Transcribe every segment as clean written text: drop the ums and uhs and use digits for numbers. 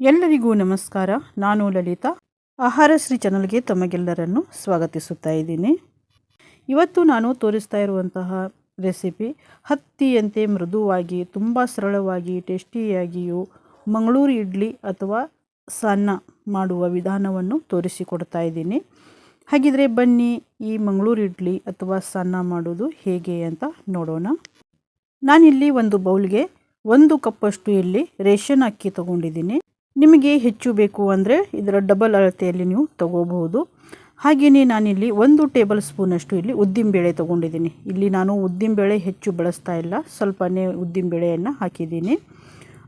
ಎಲ್ಲರಿಗೂ ನಮಸ್ಕಾರ. ನಾನು ಲಲಿತಾ. ಆಹಾರಶ್ರೀ ಚಾನಲ್ಗೆ ತಮಗೆಲ್ಲರನ್ನು ಸ್ವಾಗತಿಸುತ್ತಾ ಇದ್ದೀನಿ. ಇವತ್ತು ನಾನು ತೋರಿಸ್ತಾ ಇರುವಂತಹ ರೆಸಿಪಿ ಹತ್ತಿಯಂತೆ ಮೃದುವಾಗಿ ತುಂಬ ಸರಳವಾಗಿ ಟೇಸ್ಟಿಯಾಗಿಯೂ ಮಂಗಳೂರು ಇಡ್ಲಿ ಅಥವಾ ಸನ್ನ ಮಾಡುವ ವಿಧಾನವನ್ನು ತೋರಿಸಿಕೊಡ್ತಾ ಇದ್ದೀನಿ. ಹಾಗಿದ್ರೆ ಬನ್ನಿ ಈ ಮಂಗಳೂರು ಇಡ್ಲಿ ಅಥವಾ ಸನ್ನ ಮಾಡೋದು ಹೇಗೆ ಅಂತ ನೋಡೋಣ. ನಾನಿಲ್ಲಿ ಒಂದು ಬೌಲ್ಗೆ 1 ಕಪ್ಪಷ್ಟು ಇಲ್ಲಿ ರೇಷನ್ ಅಕ್ಕಿ ತಗೊಂಡಿದ್ದೀನಿ. ನಿಮಗೆ ಹೆಚ್ಚು ಬೇಕು ಅಂದರೆ ಇದರ ಡಬಲ್ ಅಳತೆಯಲ್ಲಿ ನೀವು ತಗೋಬಹುದು. ಹಾಗೆಯೇ ನಾನಿಲ್ಲಿ 1 ಟೇಬಲ್ ಸ್ಪೂನಷ್ಟು ಇಲ್ಲಿ ಉದ್ದಿನಬೇಳೆ ತೊಗೊಂಡಿದ್ದೀನಿ. ಇಲ್ಲಿ ನಾನು ಉದ್ದಿನಬೇಳೆ ಹೆಚ್ಚು ಬಳಸ್ತಾ ಇಲ್ಲ, ಸ್ವಲ್ಪನೇ ಉದ್ದಿನಬೇಳೆಯನ್ನು ಹಾಕಿದ್ದೀನಿ.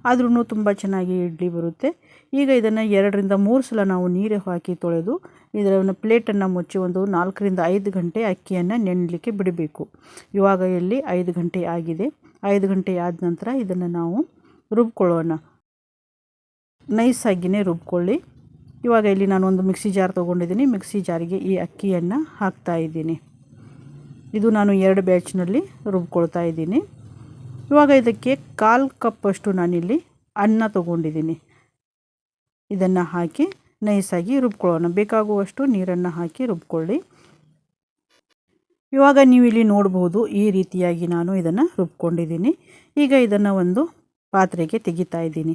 ಆದ್ರೂ ತುಂಬ ಚೆನ್ನಾಗಿ ಇಡ್ಲಿ ಬರುತ್ತೆ. ಈಗ ಇದನ್ನು 2ರಿಂದ 3 ಸಲ ನಾವು ನೀರು ಹಾಕಿ ತೊಳೆದು ಇದರ ಪ್ಲೇಟನ್ನು ಮುಚ್ಚಿ ಒಂದು 4ರಿಂದ 5 ಗಂಟೆ ಅಕ್ಕಿಯನ್ನು ನೆನೆಯಲಿಕ್ಕೆ ಬಿಡಬೇಕು. ಇವಾಗ ಇಲ್ಲಿ 5 ಗಂಟೆ ಆಗಿದೆ. 5 ಗಂಟೆ ಆದ ನಂತರ ಇದನ್ನು ನಾವು ರುಬ್ಕೊಳ್ಳೋಣ. ನೈಸಾಗಿಯೇ ರುಬ್ಕೊಳ್ಳಿ. ಇವಾಗ ಇಲ್ಲಿ ನಾನು ಒಂದು ಮಿಕ್ಸಿ ಜಾರ್ ತೊಗೊಂಡಿದ್ದೀನಿ. ಮಿಕ್ಸಿ ಜಾರಿಗೆ ಈ ಅಕ್ಕಿಯನ್ನು ಹಾಕ್ತಾ ಇದ್ದೀನಿ. ಇದು ನಾನು 2 ಬ್ಯಾಚ್ನಲ್ಲಿ ರುಬ್ಕೊಳ್ತಾ ಇದ್ದೀನಿ. ಇವಾಗ ಇದಕ್ಕೆ 1/4 ಕಪ್ಪಷ್ಟು ನಾನಿಲ್ಲಿ ಅನ್ನ ತೊಗೊಂಡಿದ್ದೀನಿ. ಇದನ್ನು ಹಾಕಿ ನೈಸಾಗಿ ರುಬ್ಕೊಳ್ಳೋಣ. ಬೇಕಾಗುವಷ್ಟು ನೀರನ್ನು ಹಾಕಿ ರುಬ್ಕೊಳ್ಳಿ. ಇವಾಗ ನೀವು ಇಲ್ಲಿ ನೋಡ್ಬೋದು ಈ ರೀತಿಯಾಗಿ ನಾನು ಇದನ್ನು ರುಬ್ಕೊಂಡಿದ್ದೀನಿ. ಈಗ ಇದನ್ನು ಒಂದು ಪಾತ್ರೆಗೆ ತೆಗಿತಾ ಇದ್ದೀನಿ.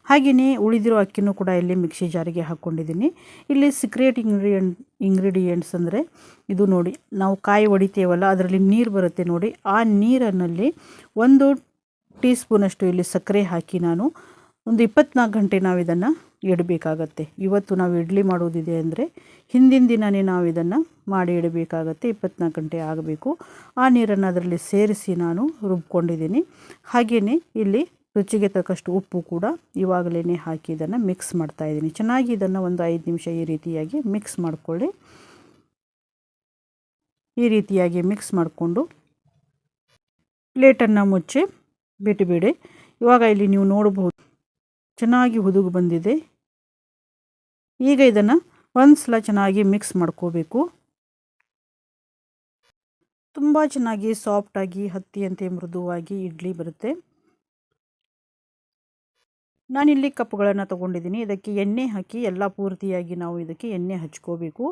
ಹಾಗೆಯೇ ಉಳಿದಿರೋ ಅಕ್ಕಿನೂ ಕೂಡ ಇಲ್ಲಿ ಮಿಕ್ಸಿ ಜಾರಿಗೆ ಹಾಕ್ಕೊಂಡಿದ್ದೀನಿ. ಇಲ್ಲಿ ಸೀಕ್ರೆಟ್ ಇಂಗ್ರೀಡಿಯೆಂಟ್ಸ್ ಅಂದರೆ ಇದು ನೋಡಿ, ನಾವು ಕಾಯಿ ಹೊಡಿತೇವಲ್ಲ ಅದರಲ್ಲಿ ನೀರು ಬರುತ್ತೆ ನೋಡಿ, ಆ ನೀರಿನಲ್ಲಿ 1 ಟೀ ಸ್ಪೂನಷ್ಟು ಇಲ್ಲಿ ಸಕ್ಕರೆ ಹಾಕಿ ನಾನು ಒಂದು 24 ಗಂಟೆ ನಾವು ಇದನ್ನು ಇಡಬೇಕಾಗತ್ತೆ. ಇವತ್ತು ನಾವು ಇಡ್ಲಿ ಮಾಡೋದಿದೆ ಅಂದರೆ ಹಿಂದಿನ ದಿನವೇ ನಾವು ಇದನ್ನು ಮಾಡಿ ಇಡಬೇಕಾಗತ್ತೆ. 24 ಗಂಟೆ ಆಗಬೇಕು. ಆ ನೀರನ್ನು ಅದರಲ್ಲಿ ಸೇರಿಸಿ ನಾನು ರುಬ್ಕೊಂಡಿದ್ದೀನಿ. ಹಾಗೆಯೇ ಇಲ್ಲಿ ರುಚಿಗೆ ತಕ್ಕಷ್ಟು ಉಪ್ಪು ಕೂಡ ಇವಾಗಲೇ ಹಾಕಿ ಇದನ್ನು ಮಿಕ್ಸ್ ಮಾಡ್ತಾ ಇದ್ದೀನಿ. ಚೆನ್ನಾಗಿ ಇದನ್ನು ಒಂದು 5 ನಿಮಿಷ ಈ ರೀತಿಯಾಗಿ ಮಿಕ್ಸ್ ಮಾಡಿಕೊಳ್ಳಿ. ಈ ರೀತಿಯಾಗಿ ಮಿಕ್ಸ್ ಮಾಡಿಕೊಂಡು ಪ್ಲೇಟನ್ನು ಮುಚ್ಚಿ ಬಿಟ್ಟುಬಿಡಿ. ಇವಾಗ ಇಲ್ಲಿ ನೀವು ನೋಡಬಹುದು ಚೆನ್ನಾಗಿ ಹುದುಗು ಬಂದಿದೆ. ಈಗ ಇದನ್ನು ಒಂದು ಸಲ ಚೆನ್ನಾಗಿ ಮಿಕ್ಸ್ ಮಾಡ್ಕೋಬೇಕು. ತುಂಬ ಚೆನ್ನಾಗಿ ಸಾಫ್ಟಾಗಿ ಹತ್ತಿಯಂತೆ ಮೃದುವಾಗಿ ಇಡ್ಲಿ ಬರುತ್ತೆ. ನಾನಿಲ್ಲಿ ಕಪ್ಪುಗಳನ್ನು ತೊಗೊಂಡಿದ್ದೀನಿ. ಇದಕ್ಕೆ ಎಣ್ಣೆ ಹಾಕಿ ಎಲ್ಲ ಪೂರ್ತಿಯಾಗಿ ನಾವು ಇದಕ್ಕೆ ಎಣ್ಣೆ ಹಚ್ಕೋಬೇಕು.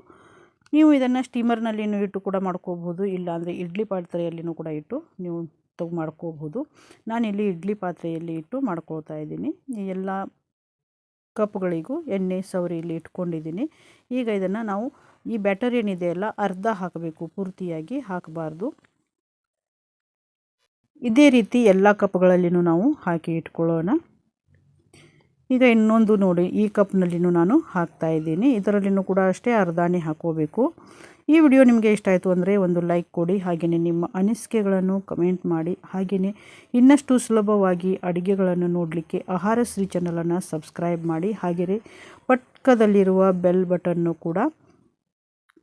ನೀವು ಇದನ್ನು ಸ್ಟೀಮರ್ನಲ್ಲಿನೂ ಇಟ್ಟು ಕೂಡ ಮಾಡ್ಕೋಬಹುದು, ಇಲ್ಲಾಂದರೆ ಇಡ್ಲಿ ಪಾತ್ರೆಯಲ್ಲಿನೂ ಕೂಡ ಇಟ್ಟು ನೀವು ಮಾಡ್ಕೋಬಹುದು. ನಾನಿಲ್ಲಿ ಇಡ್ಲಿ ಪಾತ್ರೆಯಲ್ಲಿ ಇಟ್ಟು ಮಾಡ್ಕೊಳ್ತಾ ಇದ್ದೀನಿ. ಎಲ್ಲ ಕಪ್ಗಳಿಗೂ ಎಣ್ಣೆ ಸವರಿ ಇಲ್ಲಿ ಇಟ್ಕೊಂಡಿದ್ದೀನಿ. ಈಗ ಇದನ್ನು ನಾವು ಈ ಬ್ಯಾಟರ್ ಏನಿದೆಯಲ್ಲ ಅರ್ಧ ಹಾಕಬೇಕು, ಪೂರ್ತಿಯಾಗಿ ಹಾಕಬಾರ್ದು. ಇದೇ ರೀತಿ ಎಲ್ಲ ಕಪ್ಗಳಲ್ಲಿನೂ ನಾವು ಹಾಕಿ ಇಟ್ಕೊಳ್ಳೋಣ. ಈಗ ಇನ್ನೊಂದು ನೋಡಿ, ಈ ಕಪ್ನಲ್ಲಿನೂ ನಾನು ಹಾಕ್ತಾ ಇದ್ದೀನಿ. ಇದರಲ್ಲಿನೂ ಕೂಡ ಅಷ್ಟೇ ಅರ್ಧನೇ ಹಾಕೋಬೇಕು. ಈ ವಿಡಿಯೋ ನಿಮಗೆ ಇಷ್ಟ ಆಯಿತು ಅಂದರೆ ಒಂದು ಲೈಕ್ ಕೊಡಿ. ಹಾಗೆಯೇ ನಿಮ್ಮ ಅನಿಸಿಕೆಗಳನ್ನು ಕಮೆಂಟ್ ಮಾಡಿ. ಹಾಗೆಯೇ ಇನ್ನಷ್ಟು ಸುಲಭವಾಗಿ ಅಡುಗೆಗಳನ್ನು ನೋಡಲಿಕ್ಕೆ ಆಹಾರಶ್ರೀ ಚಾನಲನ್ನು ಸಬ್ಸ್ಕ್ರೈಬ್ ಮಾಡಿ. ಹಾಗೆಯೇ ಪಕ್ಕದಲ್ಲಿರುವ ಬೆಲ್ ಬಟನ್ನು ಕೂಡ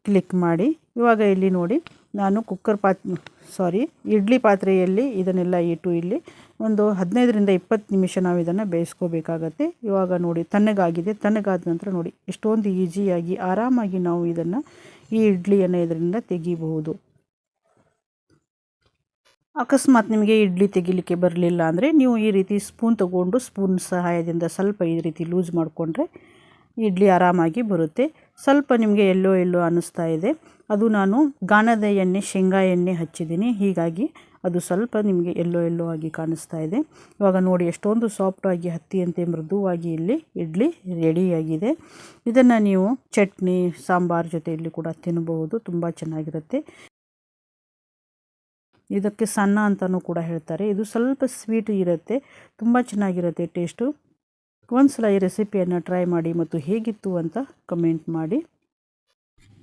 ಕ್ಲಿಕ್ ಮಾಡಿ. ಇವಾಗ ಇಲ್ಲಿ ನೋಡಿ, ನಾನು ಇಡ್ಲಿ ಪಾತ್ರೆಯಲ್ಲಿ ಇದನ್ನೆಲ್ಲ ಇಟ್ಟು ಇಲ್ಲಿ ಒಂದು 15ರಿಂದ 20 ನಿಮಿಷ ನಾವು ಇದನ್ನು ಬೇಯಿಸ್ಕೋಬೇಕಾಗತ್ತೆ. ಇವಾಗ ನೋಡಿ ತಣ್ಣಗಾಗಿದೆ. ತಣ್ಣಗಾದ ನಂತರ ನೋಡಿ ಎಷ್ಟೊಂದು ಈಸಿಯಾಗಿ ಆರಾಮಾಗಿ ನಾವು ಇದನ್ನು ಈ ಇಡ್ಲಿಯನ್ನು ಇದರಿಂದ ತೆಗಿಬಹುದು. ಅಕಸ್ಮಾತ್ ನಿಮಗೆ ಇಡ್ಲಿ ತೆಗಿಲಿಕ್ಕೆ ಬರಲಿಲ್ಲ ಅಂದರೆ ನೀವು ಈ ರೀತಿ ಸ್ಪೂನ್ ತಗೊಂಡು ಸ್ಪೂನ್ ಸಹಾಯದಿಂದ ಸ್ವಲ್ಪ ಈ ರೀತಿ ಲೂಸ್ ಮಾಡಿಕೊಂಡ್ರೆ ಇಡ್ಲಿ ಆರಾಮಾಗಿ ಬರುತ್ತೆ. ಸ್ವಲ್ಪ ನಿಮಗೆ ಎಲ್ಲೋ ಅನ್ನಿಸ್ತಾ ಇದೆ, ಅದು ನಾನು ಗಾಣದ ಎಣ್ಣೆ ಶೇಂಗಾ ಎಣ್ಣೆ ಹಚ್ಚಿದ್ದೀನಿ. ಹೀಗಾಗಿ ಅದು ಸ್ವಲ್ಪ ನಿಮಗೆ ಎಲ್ಲೋ ಆಗಿ ಕಾಣಿಸ್ತಾ ಇದೆ. ಇವಾಗ ನೋಡಿ ಎಷ್ಟೊಂದು ಸಾಫ್ಟಾಗಿ ಹತ್ತಿಯಂತೆ ಮೃದುವಾಗಿ ಇಲ್ಲಿ ಇಡ್ಲಿ ರೆಡಿಯಾಗಿದೆ. ಇದನ್ನು ನೀವು ಚಟ್ನಿ ಸಾಂಬಾರ್ ಜೊತೆಯಲ್ಲಿ ಕೂಡ ತಿನ್ನಬಹುದು, ತುಂಬ ಚೆನ್ನಾಗಿರುತ್ತೆ. ಇದಕ್ಕೆ ಸನ್ನ ಅಂತಲೂ ಕೂಡ ಹೇಳ್ತಾರೆ. ಇದು ಸ್ವಲ್ಪ ಸ್ವೀಟ್ ಇರುತ್ತೆ, ತುಂಬ ಚೆನ್ನಾಗಿರುತ್ತೆ ಟೇಸ್ಟು. ಒಂದು ಸಲ ಈ ರೆಸಿಪಿಯನ್ನು ಟ್ರೈ ಮಾಡಿ ಮತ್ತು ಹೇಗಿತ್ತು ಅಂತ ಕಮೆಂಟ್ ಮಾಡಿ.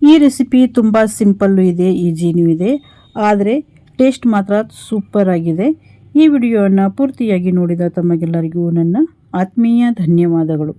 ಈ ರೆಸಿಪಿ ತುಂಬ ಸಿಂಪಲ್ಲು ಇದೆ, ಈಜಿನೂ ಇದೆ, ಆದರೆ ಟೇಸ್ಟ್ ಮಾತ್ರ ಸೂಪರ್ ಆಗಿದೆ. ಈ ವಿಡಿಯೋವನ್ನು ಪೂರ್ತಿಯಾಗಿ ನೋಡಿದ ತಮಗೆಲ್ಲರಿಗೂ ನನ್ನ ಆತ್ಮೀಯ ಧನ್ಯವಾದಗಳು.